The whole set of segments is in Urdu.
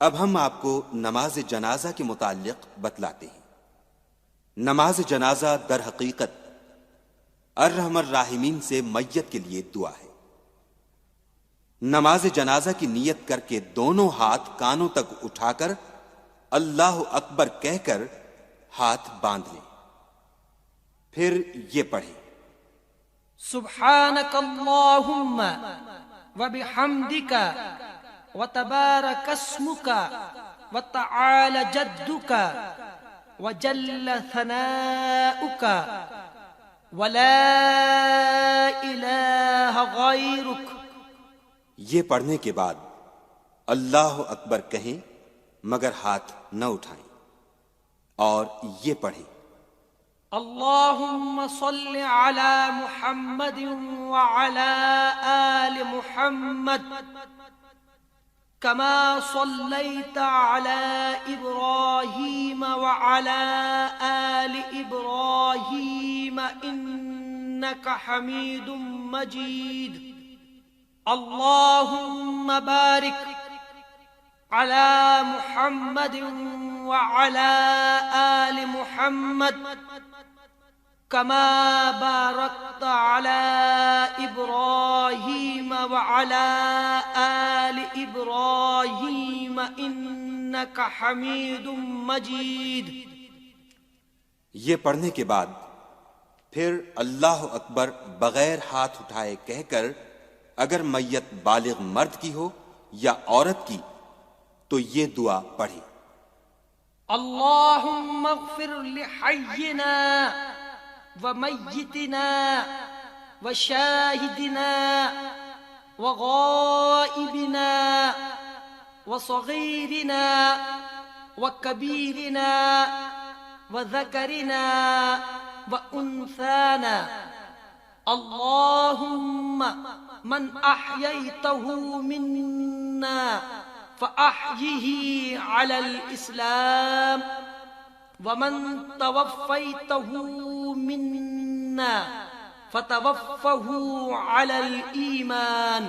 اب ہم آپ کو نماز جنازہ کے متعلق بتلاتے ہیں۔ نماز جنازہ در حقیقت ارحم الراحمین سے میت کے لیے دعا ہے۔ نماز جنازہ کی نیت کر کے دونوں ہاتھ کانوں تک اٹھا کر اللہ اکبر کہہ کر ہاتھ باندھ لیں، پھر یہ پڑھیں: سبحانک اللہم وبحمدک وتبارک اسمک وتعالی جدک وجل ثناؤک ولا الہ غیرک۔ یہ پڑھنے کے بعد اللہ اکبر کہیں مگر ہاتھ نہ اٹھائیں، اور یہ پڑھیں: اللہم صل علی محمد وعلی آل محمد کما صلیت علی ابراہیم وعلی آل ابراہیم انک حمید مجید۔ اللہم بارک علی محمد وعلی آل محمد کما بارکت علی ابراہیم وعلی آل ابراہیم انک حمید مجید۔ یہ پڑھنے کے بعد پھر اللہ اکبر بغیر ہاتھ اٹھائے کہہ کر اگر میت بالغ مرد کی ہو یا عورت کی تو یہ دعا پڑھیں: اللہم اغفر لحینا ومیتنا وشاہدنا وغائبنا وصغیرنا وکبیرنا وذکرنا وانثانا۔ اللہم من احییتہ منا فأحیہ علی الاسلام ومن توفیتہ منا فتوفہ علی الایمان۔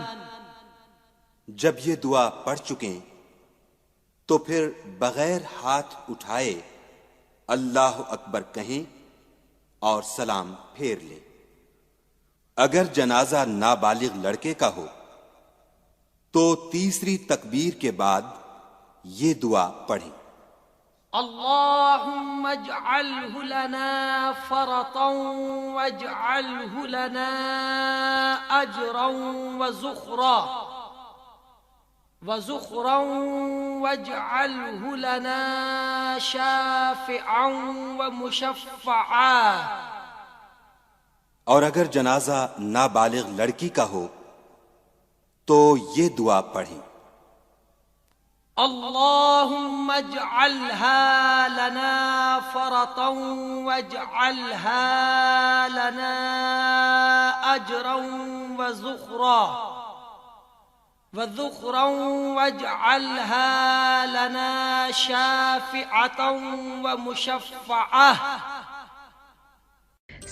جب یہ دعا پڑھ چکیں تو پھر بغیر ہاتھ اٹھائے اللہ اکبر کہیں اور سلام پھیر لیں۔ اگر جنازہ نابالغ لڑکے کا ہو تو تیسری تکبیر کے بعد یہ دعا پڑھیں: اللہم اجعلہ لنا فرطا واجعلہ لنا اجرا وزخرا واجعلہ لنا شافعا ومشفعا۔ اور اگر جنازہ نابالغ لڑکی کا ہو تو یہ دعا پڑھیں: اللہم اجعلها لنا فرطا واجعلها لنا اجرا وذخرا واجعلها لنا شافعة ومشفعة۔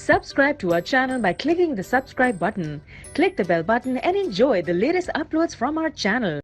Subscribe to our channel by clicking the subscribe button. Click the bell button and enjoy the latest uploads from our channel.